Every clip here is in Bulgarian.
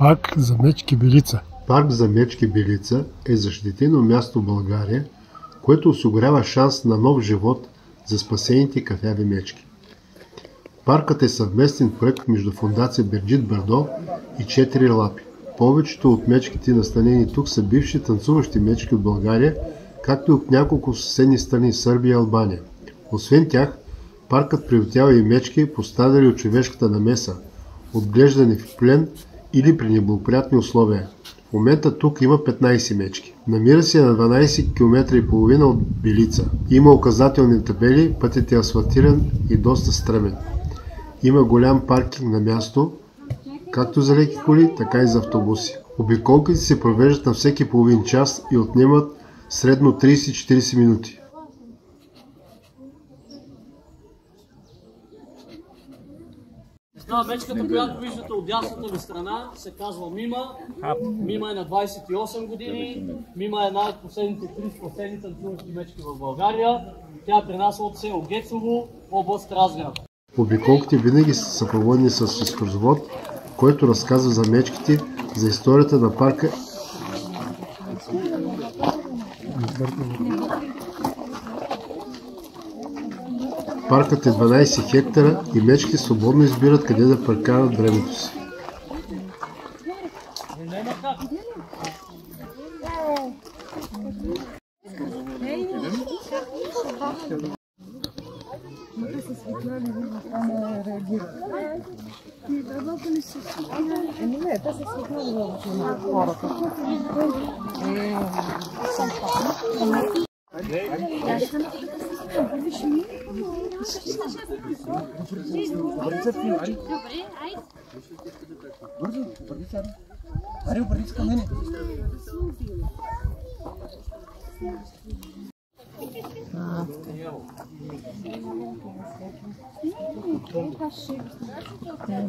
Парк за мечки Белица. Парк за мечки Белица е защитено място в България, което осигурява шанс на нов живот за спасените кафяви мечки. Паркът е съвместен проект между фондация Берджит Бардо и 4 лапи. Повечето от мечките настанени тук са бивши танцуващи мечки от България, както и от няколко съседни страни Сърбия и Албания. Освен тях, паркът приютява и мечки, пострадали от човешката намеса, отглеждани в плен или при неблагоприятни условия. В момента тук има 15 мечки. Намира се на 12 км и половина от Белица. Има указателни табели, пътят е асфалтиран и доста стръмен. Има голям паркинг на място, както за леки коли, така и за автобуси. Обиколките се провеждат на всеки половин час и отнемат средно 30-40 минути. Мечката, която виждате от дясната ви страна, се казва Мима. Мима е на 28 години. Мима е една от последните 3 спасени танцуващи мечки в България. Тя е при нас от село Гецово, област Разград. Обиколките винаги са съпроводени с екскурзовод, който разказва за мечките, за историята на парка. Паркът е 12 хектара и мечките свободно избират къде да прекарат времето си.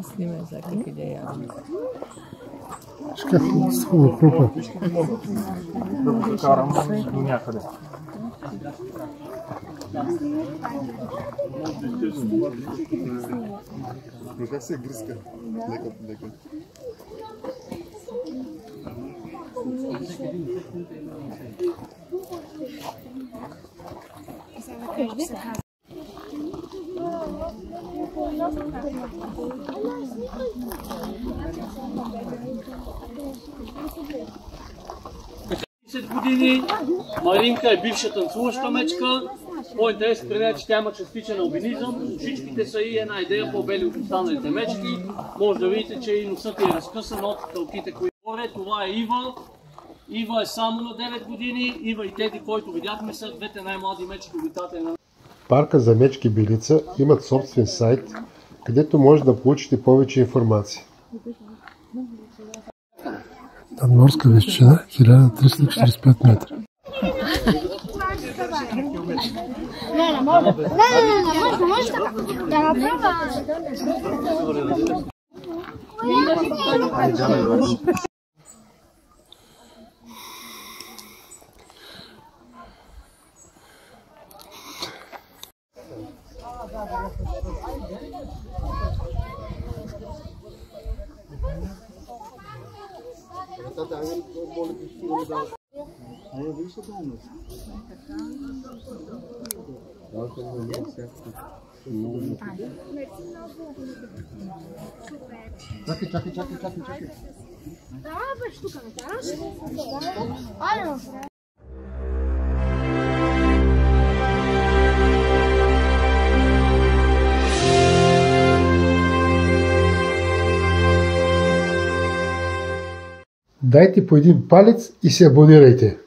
Снимай всякакви идеи. Шкафи с хубава крупа. Да го закарам до някъде. Как се гръска? Леко. Години. Маринка е бивша танцуваща мечка. По-интересно при нея е, че тя има частичен албинизъм. Ушичките са и една идея по-бели от останалите мечки. Може да видите, че и носът е разкъсан от тълките, които горе. Това е Ива. Ива е само на 9 години. Ива и Теди, който видяхме, са двете най-млади мечки обитатели на Парка за мечки Белица имат собствен сайт, където може да получите повече информация. Надморска височина 1345 метра. Чакай. Дайте по един палец и се абонирайте!